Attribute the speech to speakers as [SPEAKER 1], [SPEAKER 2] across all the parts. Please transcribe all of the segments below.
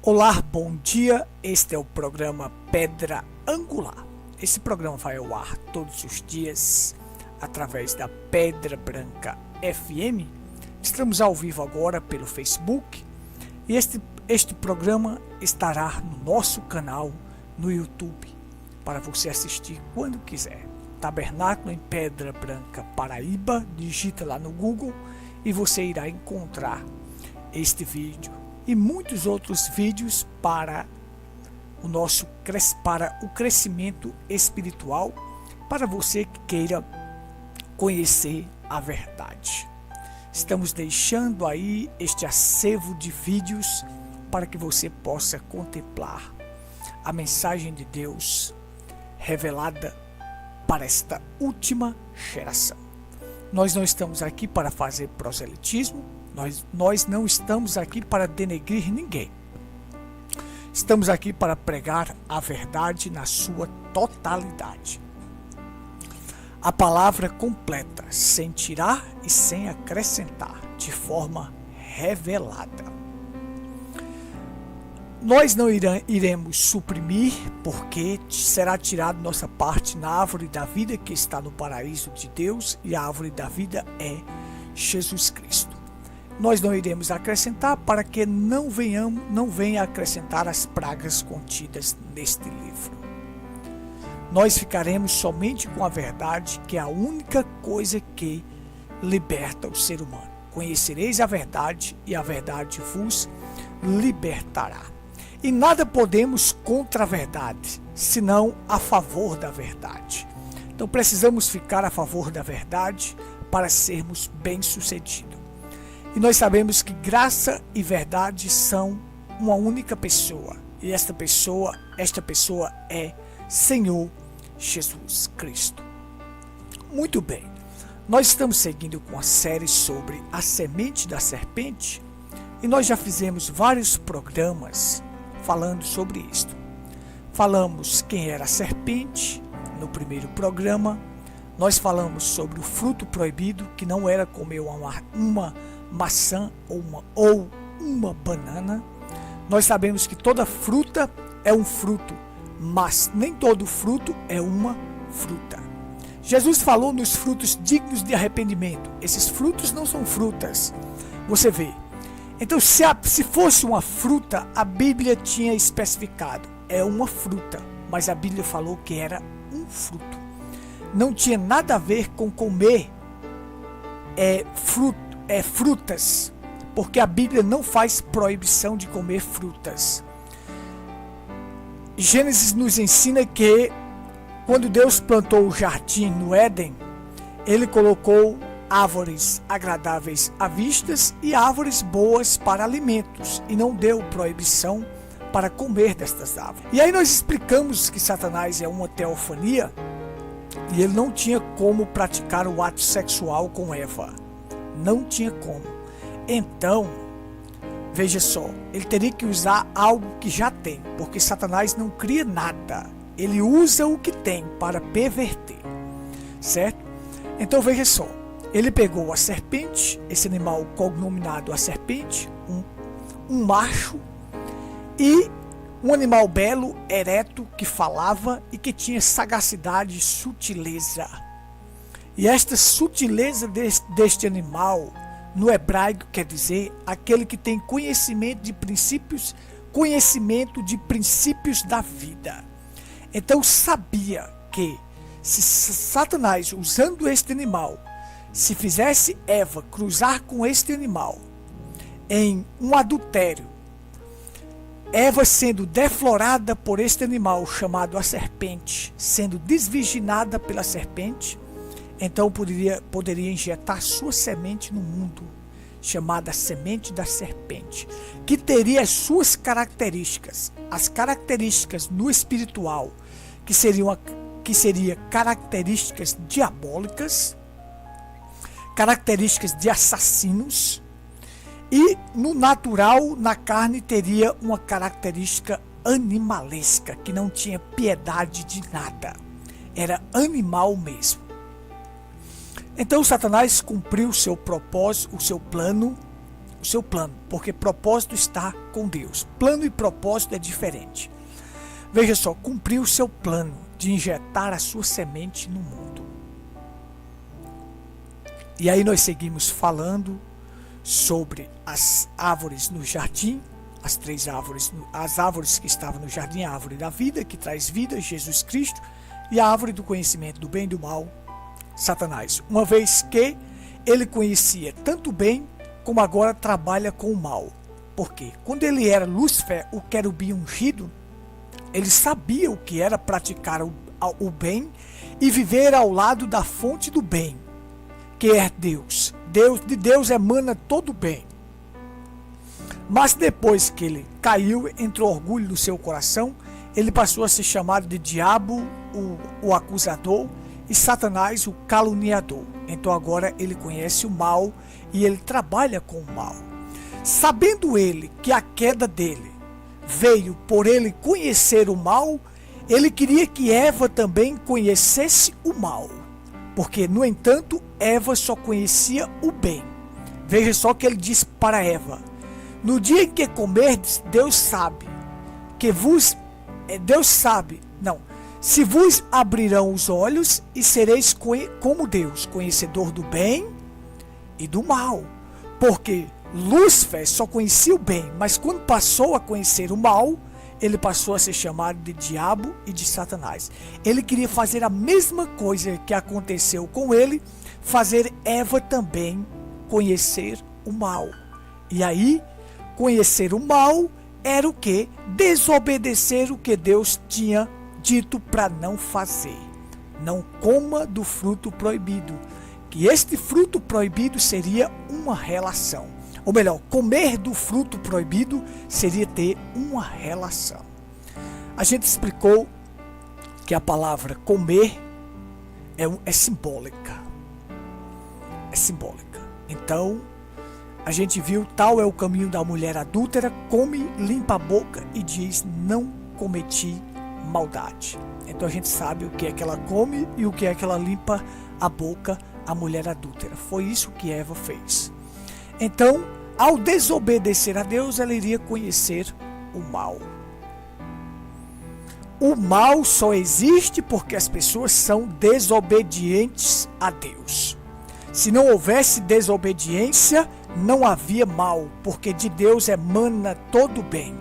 [SPEAKER 1] Olá, bom dia. Este é o programa Pedra Angular. Esse programa vai ao ar todos os dias através da Pedra Branca FM. Estamos ao vivo agora pelo Facebook e este programa estará no nosso canal no YouTube para você assistir quando quiser. Tabernáculo em Pedra Branca, Paraíba. Digita lá no Google e você irá encontrar este vídeo e muitos outros vídeos para o crescimento espiritual, para você que queira conhecer a verdade. Estamos deixando aí este acervo de vídeos para que você possa contemplar a mensagem de Deus revelada para esta última geração. Nós não estamos aqui para fazer proselitismo, nós não estamos aqui para denegrir ninguém. Estamos aqui para pregar a verdade na sua totalidade. A palavra completa, sem tirar e sem acrescentar, de forma revelada. Nós não iremos suprimir, porque será tirado nossa parte na árvore da vida que está no paraíso de Deus, e a árvore da vida é Jesus Cristo. Nós não iremos acrescentar para que não venha acrescentar as pragas contidas neste livro. Nós ficaremos somente com a verdade, que é a única coisa que liberta o ser humano. Conhecereis a verdade e a verdade vos libertará. E nada podemos contra a verdade, senão a favor da verdade. Então precisamos ficar a favor da verdade para sermos bem-sucedidos. E nós sabemos que graça e verdade são uma única pessoa. E esta pessoa é Senhor Jesus Cristo. Muito bem. Nós estamos seguindo com a série sobre a semente da serpente. E nós já fizemos vários programas falando sobre isto. Falamos quem era a serpente no primeiro programa. Nós falamos sobre o fruto proibido, que não era comer uma maçã ou uma banana. Nós sabemos que toda fruta é um fruto, mas nem todo fruto é uma fruta. Jesus falou nos frutos dignos de arrependimento. Esses frutos não são frutas. Você vê. Então, se fosse uma fruta, a Bíblia tinha especificado. É uma fruta, mas a Bíblia falou que era um fruto. Não tinha nada a ver com comer frutas, porque a Bíblia não faz proibição de comer frutas. Gênesis nos ensina que quando Deus plantou o jardim no Éden, ele colocou árvores agradáveis à vista e árvores boas para alimentos, e não deu proibição para comer destas árvores. E aí nós explicamos que Satanás é uma teofania e ele não tinha como praticar o ato sexual com Eva. Não tinha como. Então, veja só, ele teria que usar algo que já tem, porque Satanás não cria nada. Ele usa o que tem para perverter, certo? Então veja só, ele pegou a serpente, esse animal cognominado a serpente, um macho, e um animal belo, ereto, que falava e que tinha sagacidade e sutileza. E esta sutileza deste animal, no hebraico, quer dizer aquele que tem conhecimento de princípios da vida. Então sabia que se Satanás, usando este animal, se fizesse Eva cruzar com este animal em um adultério, Eva sendo deflorada por este animal chamado a serpente, sendo desvirginada pela serpente, então poderia injetar sua semente no mundo, chamada semente da serpente, que teria as suas características, as características no espiritual, que seriam características diabólicas, características de assassinos, e no natural, na carne, teria uma característica animalesca, que não tinha piedade de nada, era animal mesmo. Então Satanás cumpriu o seu propósito, o seu plano, o seu plano, porque propósito está com Deus. Plano e propósito é diferente. Veja só, cumpriu o seu plano de injetar a sua semente no mundo. E aí nós seguimos falando sobre as árvores no jardim, as 3 árvores, as árvores que estavam no jardim, a árvore da vida, que traz vida, Jesus Cristo, e a árvore do conhecimento do bem e do mal, Satanás. Uma vez que ele conhecia tanto o bem, como agora trabalha com o mal. Porque quando ele era Lúcifer, o querubim ungido, ele sabia o que era praticar o bem e viver ao lado da fonte do bem, que é Deus. De Deus emana todo o bem. Mas depois que ele caiu, entrou orgulho no seu coração, ele passou a ser chamado de diabo, o acusador, e Satanás, o caluniador. Então agora ele conhece o mal e ele trabalha com o mal. Sabendo ele que a queda dele veio por ele conhecer o mal, ele queria que Eva também conhecesse o mal. Porque, no entanto, Eva só conhecia o bem. Veja só o que ele disse para Eva: no dia em que comerdes, se vos abrirão os olhos e sereis como Deus, conhecedor do bem e do mal. Porque Lúcifer só conhecia o bem, mas quando passou a conhecer o mal, ele passou a ser chamado de diabo e de Satanás. Ele queria fazer a mesma coisa que aconteceu com ele, fazer Eva também conhecer o mal. E aí, conhecer o mal era o que? Desobedecer o que Deus tinha dito para não fazer. Não coma do fruto proibido. Que este fruto proibido seria uma relação. Ou melhor, comer do fruto proibido seria ter uma relação. A gente explicou que a palavra comer é simbólica. É simbólica. Então, a gente viu, tal é o caminho da mulher adúltera, come, limpa a boca e diz, não cometi maldade. Então a gente sabe o que é que ela come e o que é que ela limpa a boca, a mulher adúltera. Foi isso que Eva fez. Então, ao desobedecer a Deus, ela iria conhecer o mal. O mal só existe porque as pessoas são desobedientes a Deus. Se não houvesse desobediência, não havia mal, porque de Deus emana todo bem.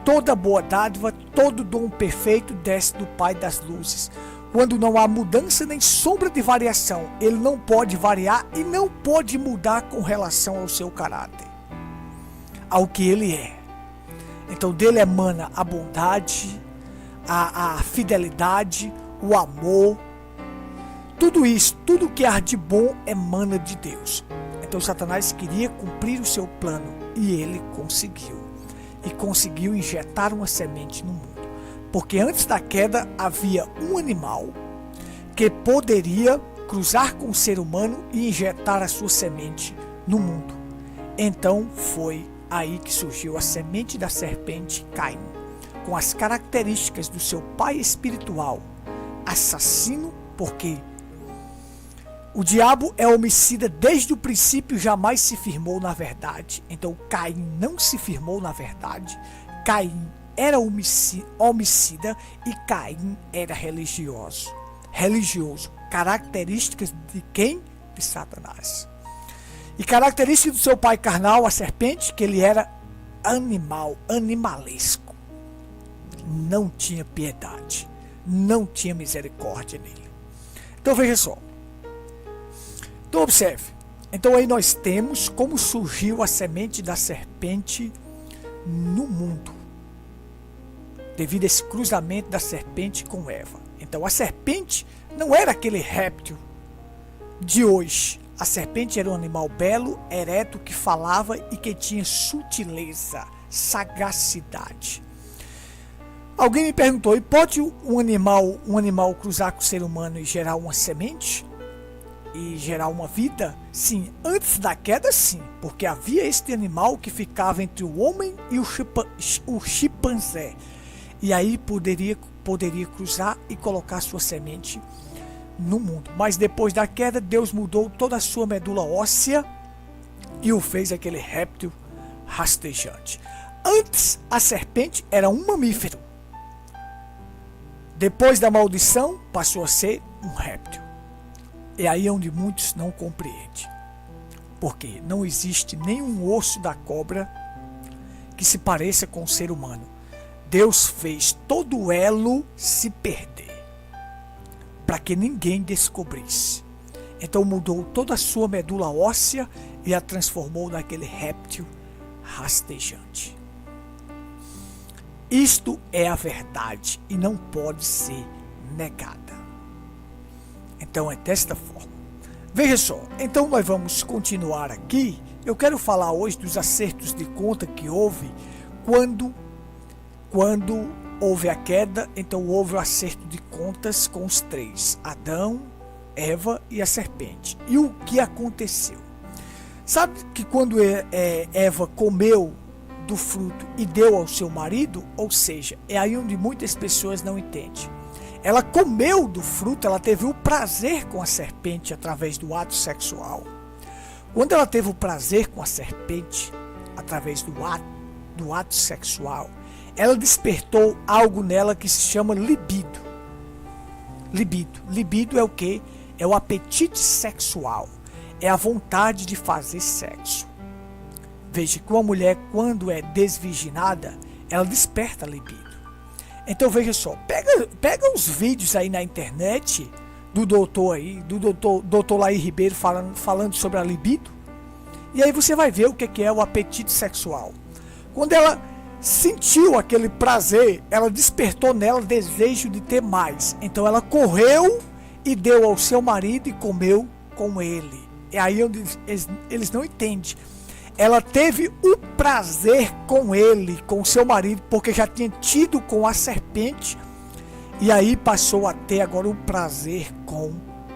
[SPEAKER 1] Toda boa dádiva, todo dom perfeito desce do Pai das luzes. Quando não há mudança nem sombra de variação, ele não pode variar e não pode mudar com relação ao seu caráter, ao que ele é. Então dele emana a bondade, a fidelidade, o amor. Tudo isso, tudo que há de bom emana de Deus. Então Satanás queria cumprir o seu plano e ele conseguiu. E conseguiu injetar uma semente no mundo. Porque antes da queda havia um animal que poderia cruzar com o ser humano e injetar a sua semente no mundo. Então foi aí que surgiu a semente da serpente Caim, com as características do seu pai espiritual, assassino, porque o diabo é homicida desde o princípio, jamais se firmou na verdade. Então Caim não se firmou na verdade. Caim era homicida e Caim era religioso. Características de quem? De Satanás. E características do seu pai carnal, a serpente, que ele era animalesco. Não tinha piedade. Não tinha misericórdia nele. Então veja só. Então observe. Então aí nós temos como surgiu a semente da serpente no mundo. Devido a esse cruzamento da serpente com Eva. Então a serpente não era aquele réptil de hoje. A serpente era um animal belo, ereto, que falava e que tinha sutileza, sagacidade. Alguém me perguntou, e pode um animal cruzar com o ser humano e gerar uma semente? E gerar uma vida? Sim, antes da queda sim, porque havia este animal que ficava entre o homem e o chimpanzé. E aí poderia cruzar e colocar sua semente no mundo. Mas depois da queda, Deus mudou toda a sua medula óssea e o fez aquele réptil rastejante. Antes, a serpente era um mamífero. Depois da maldição, passou a ser um réptil. É aí onde muitos não compreendem. Porque não existe nenhum osso da cobra que se pareça com o ser humano. Deus fez todo o elo se perder, para que ninguém descobrisse. Então mudou toda a sua medula óssea e a transformou naquele réptil rastejante. Isto é a verdade e não pode ser negada. Então é desta forma. Veja só, então nós vamos continuar aqui. Eu quero falar hoje dos acertos de conta que houve quando houve a queda. Então houve o acerto de contas com os três: Adão, Eva e a serpente. E o que aconteceu? Sabe que quando Eva comeu do fruto e deu ao seu marido, ou seja, é aí onde muitas pessoas não entendem. Ela comeu do fruto, ela teve o prazer com a serpente através do ato sexual. Quando ela teve o prazer com a serpente através do ato sexual, ela despertou algo nela que se chama libido. Libido é o quê? É o apetite sexual. É a vontade de fazer sexo. Veja que uma mulher, quando é desvirginada, ela desperta libido. Então veja só, pega os vídeos aí na internet do doutor Laí Ribeiro falando sobre a libido. E aí você vai ver o que é o apetite sexual. Quando ela sentiu aquele prazer, ela despertou nela o desejo de ter mais. Então ela correu e deu ao seu marido e comeu com ele. É aí onde eles não entendem. Ela teve o prazer com ele, com o seu marido, porque já tinha tido com a serpente. E aí passou a ter agora o prazer com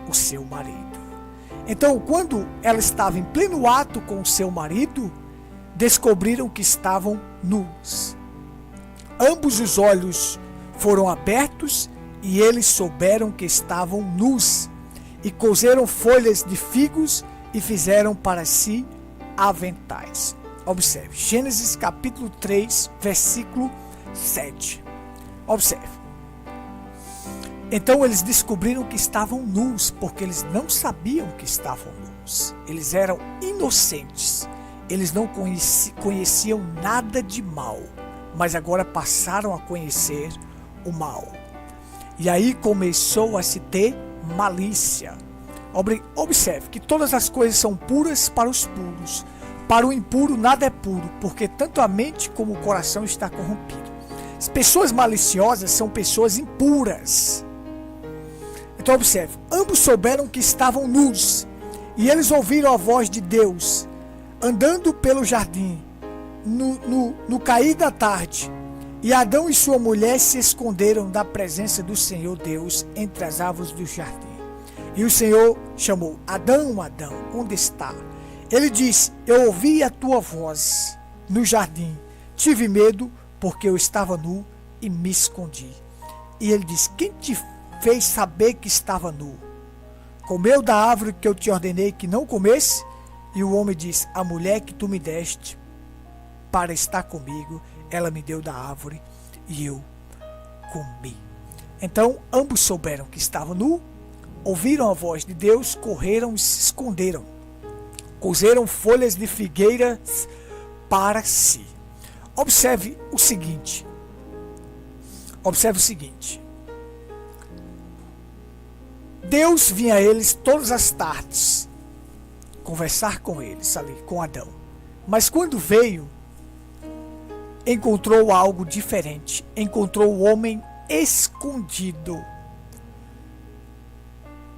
[SPEAKER 1] o seu marido. Então, quando ela estava em pleno ato com o seu marido, descobriram que estavam nus. Ambos os olhos foram abertos e eles souberam que estavam nus. E coseram folhas de figos e fizeram para si aventais. Observe, Gênesis capítulo 3, versículo 7. Observe. Então eles descobriram que estavam nus, porque eles não sabiam que estavam nus. Eles eram inocentes. Eles não conheciam nada de mal, mas agora passaram a conhecer o mal. E aí começou a se ter malícia. Observe que todas as coisas são puras para os puros. Para o impuro nada é puro, porque tanto a mente como o coração está corrompido. As pessoas maliciosas são pessoas impuras. Então observe, ambos souberam que estavam nus, e eles ouviram a voz de Deus, andando pelo jardim, no cair da tarde. E Adão e sua mulher se esconderam da presença do Senhor Deus entre as árvores do jardim. E o Senhor chamou: Adão, Adão, onde está? Ele disse: eu ouvi a tua voz no jardim. Tive medo porque eu estava nu e me escondi. E ele disse: quem te fez saber que estava nu? Comeu da árvore que eu te ordenei que não comesse? E o homem disse: a mulher que tu me deste para estar comigo, ela me deu da árvore e eu comi. Então ambos souberam que estavam nu, ouviram a voz de Deus, correram e se esconderam. Coseram folhas de figueiras para si. Observe o seguinte. Deus vinha a eles todas as tardes conversar com eles ali, com Adão. Mas quando veio, encontrou algo diferente. Encontrou o homem escondido.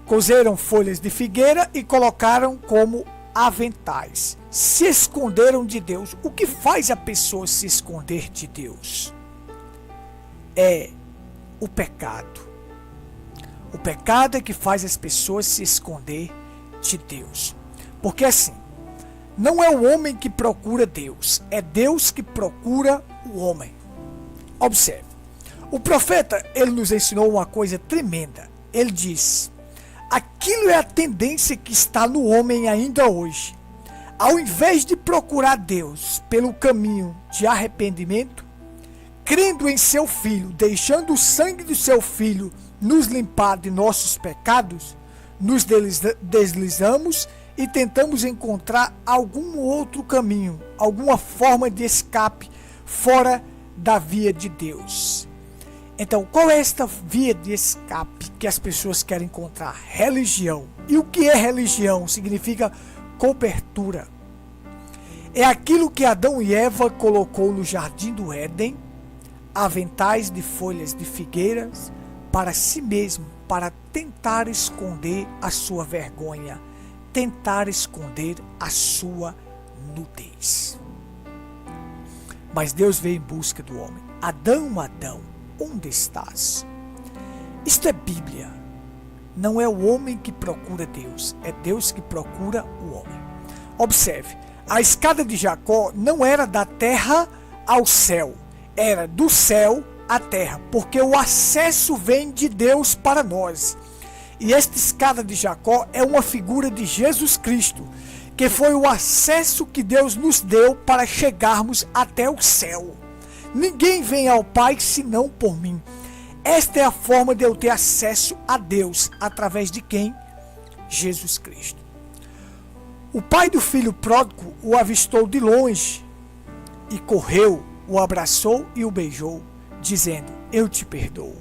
[SPEAKER 1] Coseram folhas de figueira e colocaram como aventais. Se esconderam de Deus. O que faz a pessoa se esconder de Deus? É o pecado. O pecado é que faz as pessoas se esconder de Deus. Porque assim, não é o homem que procura Deus, é Deus que procura o homem. Observe, o profeta, ele nos ensinou uma coisa tremenda. Ele diz: aquilo é a tendência que está no homem ainda hoje. Ao invés de procurar Deus pelo caminho de arrependimento, crendo em seu Filho, deixando o sangue do seu Filho nos limpar de nossos pecados, nos deslizamos e tentamos encontrar algum outro caminho, alguma forma de escape fora da via de Deus. Então, qual é esta via de escape que as pessoas querem encontrar? Religião. E o que é religião? Significa cobertura. É aquilo que Adão e Eva colocou no jardim do Éden, aventais de folhas de figueiras, para si mesmo, para tentar esconder a sua vergonha, tentar esconder a sua nudez. Mas Deus veio em busca do homem. Adão, Adão, onde estás? Isto é Bíblia. Não é o homem que procura Deus, é Deus que procura o homem. Observe, a escada de Jacó não era da terra ao céu, era do céu à terra, porque o acesso vem de Deus para nós. E esta escada de Jacó é uma figura de Jesus Cristo, que foi o acesso que Deus nos deu para chegarmos até o céu. Ninguém vem ao Pai senão por mim. Esta é a forma de eu ter acesso a Deus, através de quem? Jesus Cristo. O pai do filho pródigo o avistou de longe e correu, o abraçou e o beijou, dizendo: eu te perdoo.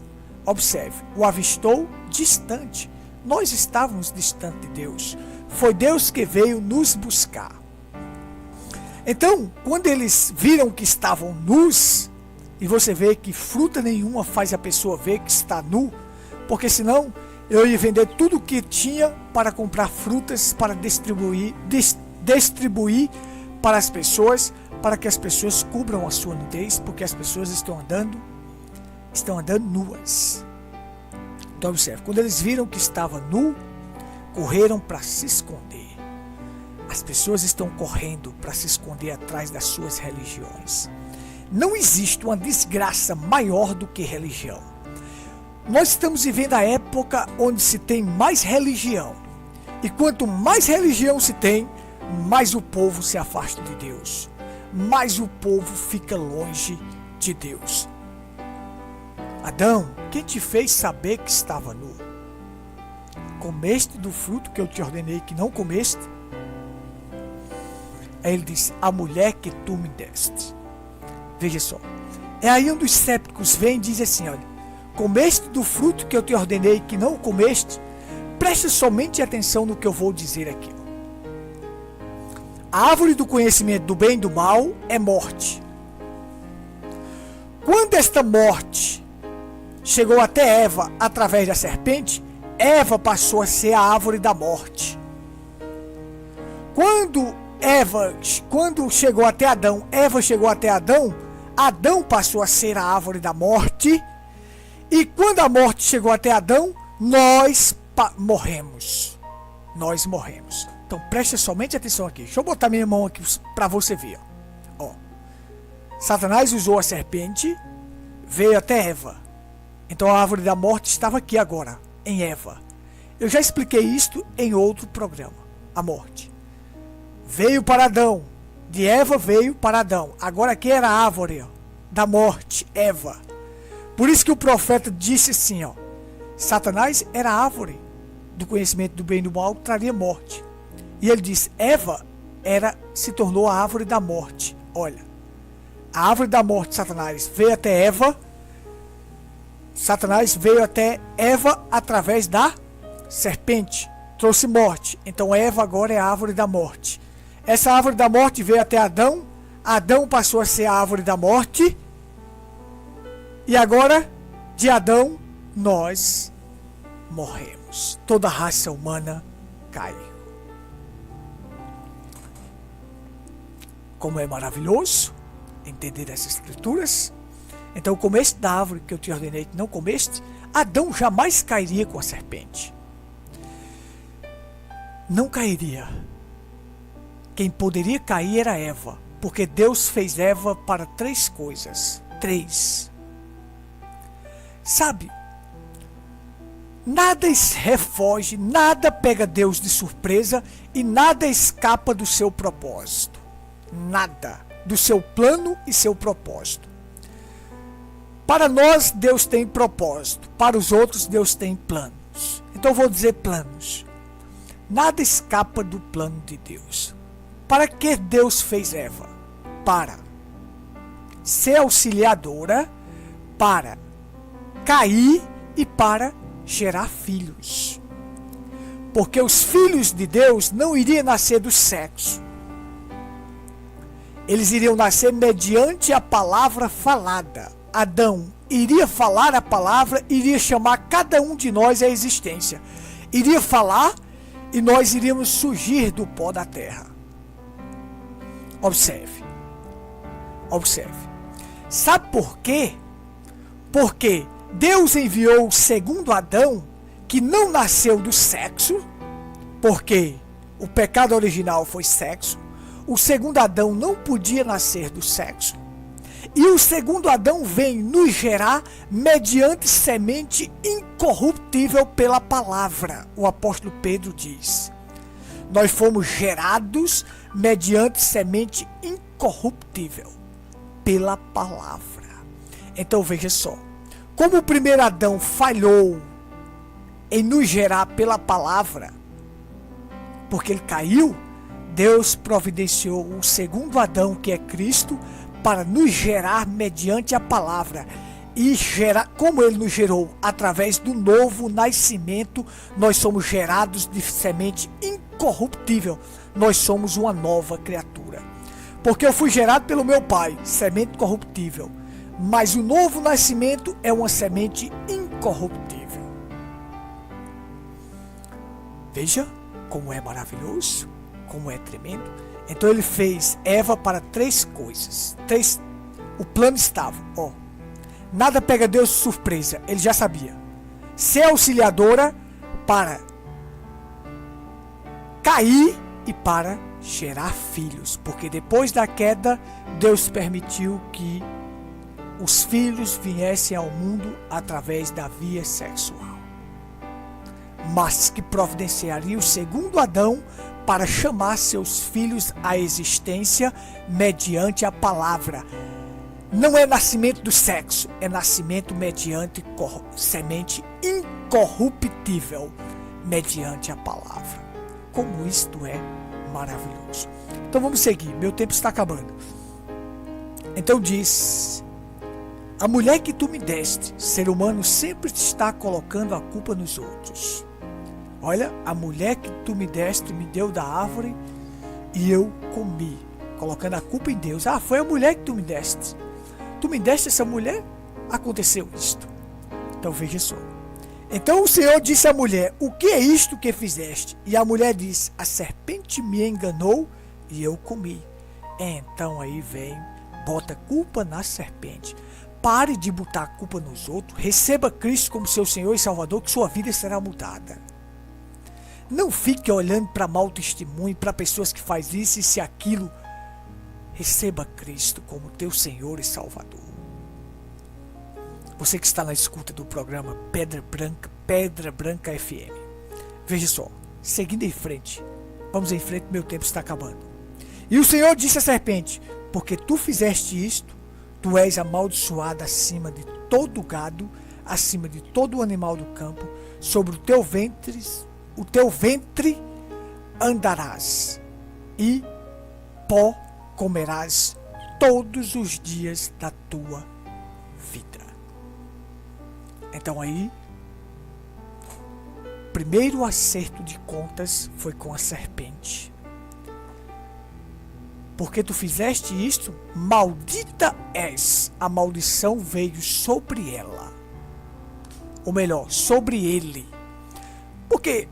[SPEAKER 1] Observe, o avistou distante. Nós estávamos distante de Deus. Foi Deus que veio nos buscar. Então, quando eles viram que estavam nus, e você vê que fruta nenhuma faz a pessoa ver que está nu, porque senão eu ia vender tudo o que tinha para comprar frutas, para distribuir para as pessoas, para que as pessoas cubram a sua nudez, porque as pessoas estão andando nuas. Então observe, quando eles viram que estava nu, correram para se esconder. As pessoas estão correndo para se esconder atrás das suas religiões. Não existe uma desgraça maior do que religião. Nós estamos vivendo a época onde se tem mais religião. E quanto mais religião se tem, mais o povo se afasta de Deus. Mais o povo fica longe de Deus. Adão, quem te fez saber que estava nu? Comeste do fruto que eu te ordenei que não comeste? Aí ele disse: a mulher que tu me deste. Veja só. É aí onde os sépticos vêm e dizem assim: olha, comeste do fruto que eu te ordenei que não comeste? Preste somente atenção no que eu vou dizer aqui. A árvore do conhecimento do bem e do mal é morte. Quando esta morte chegou até Eva através da serpente, Eva passou a ser a árvore da morte. Quando chegou até Adão, Eva chegou até Adão, Adão passou a ser a árvore da morte. E quando a morte chegou até Adão, nós morremos. Nós morremos. Então preste somente atenção aqui. Deixa eu botar minha mão aqui para você ver. Ó. Satanás usou a serpente, veio até Eva. Então a árvore da morte estava aqui agora, em Eva. Eu já expliquei isto em outro programa. A morte veio para Adão. De Eva veio para Adão. Agora aqui era a árvore da morte, Eva. Por isso que o profeta disse assim, ó: Satanás era a árvore do conhecimento do bem e do mal, traria morte. E ele disse: Eva se tornou a árvore da morte. Olha, a árvore da morte, Satanás veio até Eva. Satanás veio até Eva através da serpente, trouxe morte. Então Eva agora é a árvore da morte. Essa árvore da morte veio até Adão. Adão passou a ser a árvore da morte. E agora, de Adão, nós morremos. Toda a raça humana cai. Como é maravilhoso entender essas escrituras. Então, comeste da árvore que eu te ordenei que não comeste, Adão jamais cairia com a serpente. Não cairia. Quem poderia cair era Eva, porque Deus fez Eva para 3 coisas. 3. Sabe, Nada refoge, nada pega Deus de surpresa e nada escapa do seu propósito. Nada do seu plano e seu propósito. Para nós, Deus tem propósito. Para os outros, Deus tem planos. Então, eu vou dizer planos. Nada escapa do plano de Deus. Para que Deus fez Eva? Para ser auxiliadora, para cair e para gerar filhos. Porque os filhos de Deus não iriam nascer do sexo. Eles iriam nascer mediante a palavra falada. Adão iria falar a palavra, iria chamar cada um de nós à existência. Iria falar e nós iríamos surgir do pó da terra. Observe. Observe. Sabe por quê? Porque Deus enviou o segundo Adão, que não nasceu do sexo, porque o pecado original foi sexo. O segundo Adão não podia nascer do sexo. E o segundo Adão vem nos gerar mediante semente incorruptível pela palavra. O apóstolo Pedro diz: nós fomos gerados mediante semente incorruptível pela palavra. Então veja só, como o primeiro Adão falhou em nos gerar pela palavra, porque ele caiu, Deus providenciou o segundo Adão, que é Cristo, para nos gerar mediante a palavra. E gerar, como ele nos gerou através do novo nascimento, nós somos gerados de semente incorruptível. Nós somos uma nova criatura. Porque eu fui gerado pelo meu pai, semente corruptível. Mas o novo nascimento é uma semente incorruptível. Veja como é maravilhoso, como é tremendo. Então ele fez Eva para três coisas. O plano estava, nada pega Deus de surpresa, ele já sabia. Ser auxiliadora para cair e para gerar filhos. Porque depois da queda, Deus permitiu que os filhos viessem ao mundo através da via sexual. Mas que providenciaria o segundo Adão para chamar seus filhos à existência mediante a palavra. Não é nascimento do sexo, é nascimento mediante semente incorruptível, mediante a palavra. Como isto é maravilhoso. Então vamos seguir, meu tempo está acabando. Então diz: a mulher que tu me deste, ser humano sempre está colocando a culpa nos outros. Olha, a mulher que tu me deste me deu da árvore e eu comi, colocando a culpa em Deus. Foi a mulher que tu me deste. Tu me deste essa mulher, aconteceu isto. Então veja só. Então o Senhor disse à mulher: o que é isto que fizeste? E a mulher disse: a serpente me enganou e eu comi. Então aí vem, bota culpa na serpente. Pare de botar a culpa nos outros. Receba Cristo como seu Senhor e Salvador, que sua vida será mudada. Não fique olhando para mau testemunho, para pessoas que fazem isso e se aquilo. Receba Cristo como teu Senhor e Salvador. Você que está na escuta do programa Pedra Branca FM. Veja só, seguindo em frente. Vamos em frente, meu tempo está acabando. E o Senhor disse à serpente: porque tu fizeste isto, tu és amaldiçoada acima de todo gado, acima de todo animal do campo, sobre o teu ventre andarás, e pó comerás todos os dias da tua vida. Então aí, primeiro acerto de contas foi com a serpente. Porque tu fizeste isto, maldita és. A maldição veio sobre ela. Ou melhor, sobre ele. Porque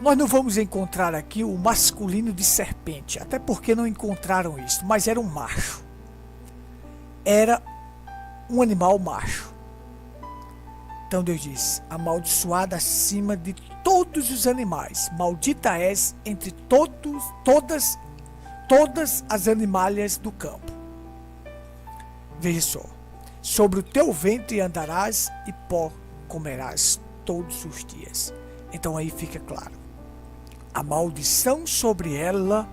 [SPEAKER 1] nós não vamos encontrar aqui o masculino de serpente, até porque não encontraram isso, mas era um macho. Era um animal macho. Então Deus diz: amaldiçoada acima de todos os animais, maldita és entre todas as animalhas do campo. Veja só: sobre o teu ventre andarás e pó comerás todos os dias. Então aí fica claro. A maldição sobre ela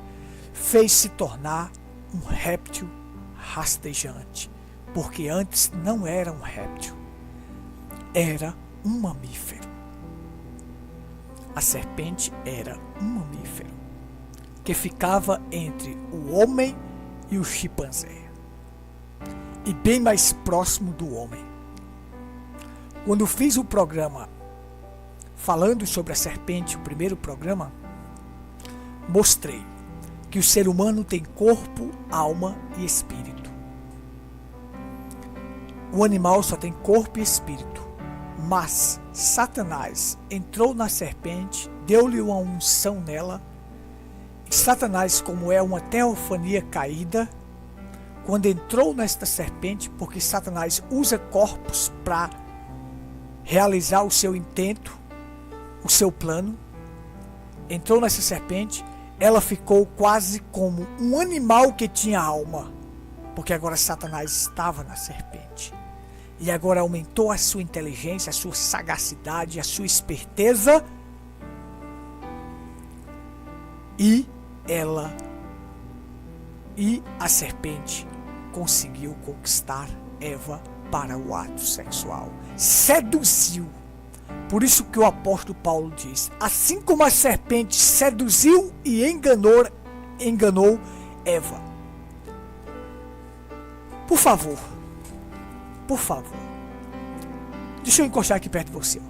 [SPEAKER 1] fez se tornar um réptil rastejante, porque antes não era um réptil, era um mamífero. A serpente era um mamífero que ficava entre o homem e o chimpanzé, e bem mais próximo do homem. Quando fiz o programa falando sobre a serpente, o primeiro programa, mostrei que o ser humano tem corpo, alma e espírito. O animal só tem corpo e espírito, mas Satanás entrou na serpente, deu-lhe uma unção nela, e Satanás, como é uma teofania caída, quando entrou nesta serpente, porque Satanás usa corpos para realizar o seu intento, o seu plano, entrou nessa serpente, ela ficou quase como um animal que tinha alma, porque agora Satanás estava na serpente. E agora aumentou a sua inteligência, a sua sagacidade, a sua esperteza, e a serpente conseguiu conquistar Eva para o ato sexual. Seduziu. Por isso que o apóstolo Paulo diz: assim como a serpente seduziu e enganou Eva. Por favor, deixa eu encostar aqui perto de você.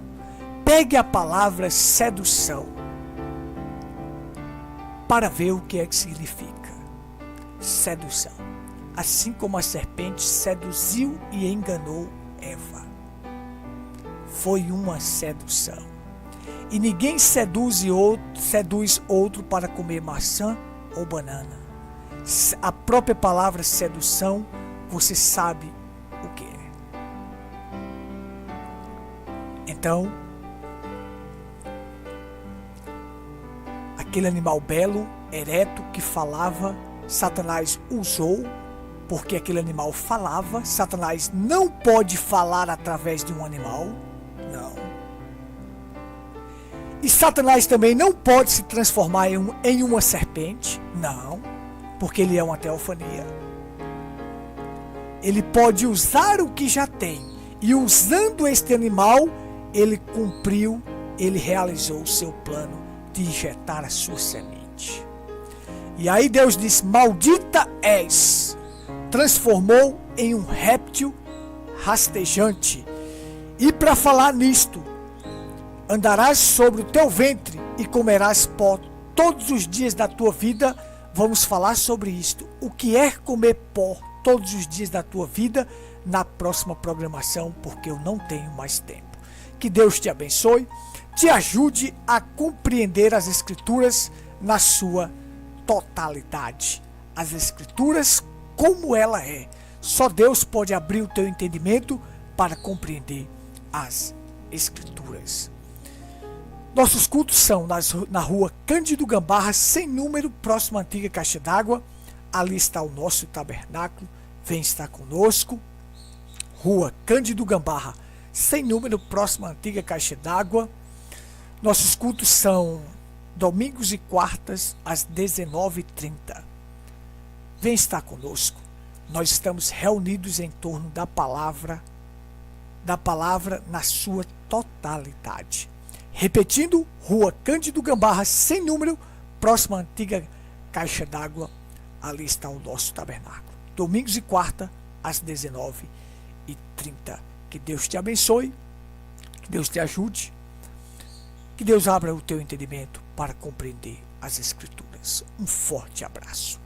[SPEAKER 1] Pegue a palavra sedução para ver o que é que significa. Sedução. Assim como a serpente seduziu e enganou Eva. Foi uma sedução. E ninguém seduz outro para comer maçã ou banana. A própria palavra sedução, você sabe o que é. Então, aquele animal belo, ereto, que falava, Satanás usou, porque aquele animal falava. Satanás não pode falar através de um animal. Não. E Satanás também não pode se transformar em uma serpente. Não. Porque ele é uma teofania. Ele pode usar o que já tem. E usando este animal, ele realizou o seu plano de injetar a sua semente. E aí Deus diz: maldita és. Transformou em um réptil rastejante. E para falar nisto, andarás sobre o teu ventre e comerás pó todos os dias da tua vida. Vamos falar sobre isto. O que é comer pó todos os dias da tua vida na próxima programação, porque eu não tenho mais tempo. Que Deus te abençoe, te ajude a compreender as Escrituras na sua totalidade. As Escrituras como ela é. Só Deus pode abrir o teu entendimento para compreender as Escrituras. Nossos cultos são na rua Cândido Gambarra, sem número, próximo à antiga Caixa d'Água. Ali está o nosso tabernáculo. Vem estar conosco. Rua Cândido Gambarra, sem número, próximo à antiga Caixa d'Água. Nossos cultos são domingos e quartas às 19h30. Vem estar conosco. Nós estamos reunidos em torno da palavra na sua totalidade. Repetindo, rua Cândido Gambarra, sem número, próxima à antiga Caixa d'Água. Ali está o nosso tabernáculo. Domingos e quarta às 19h30. Que Deus te abençoe, que Deus te ajude, que Deus abra o teu entendimento para compreender as Escrituras. Um forte abraço.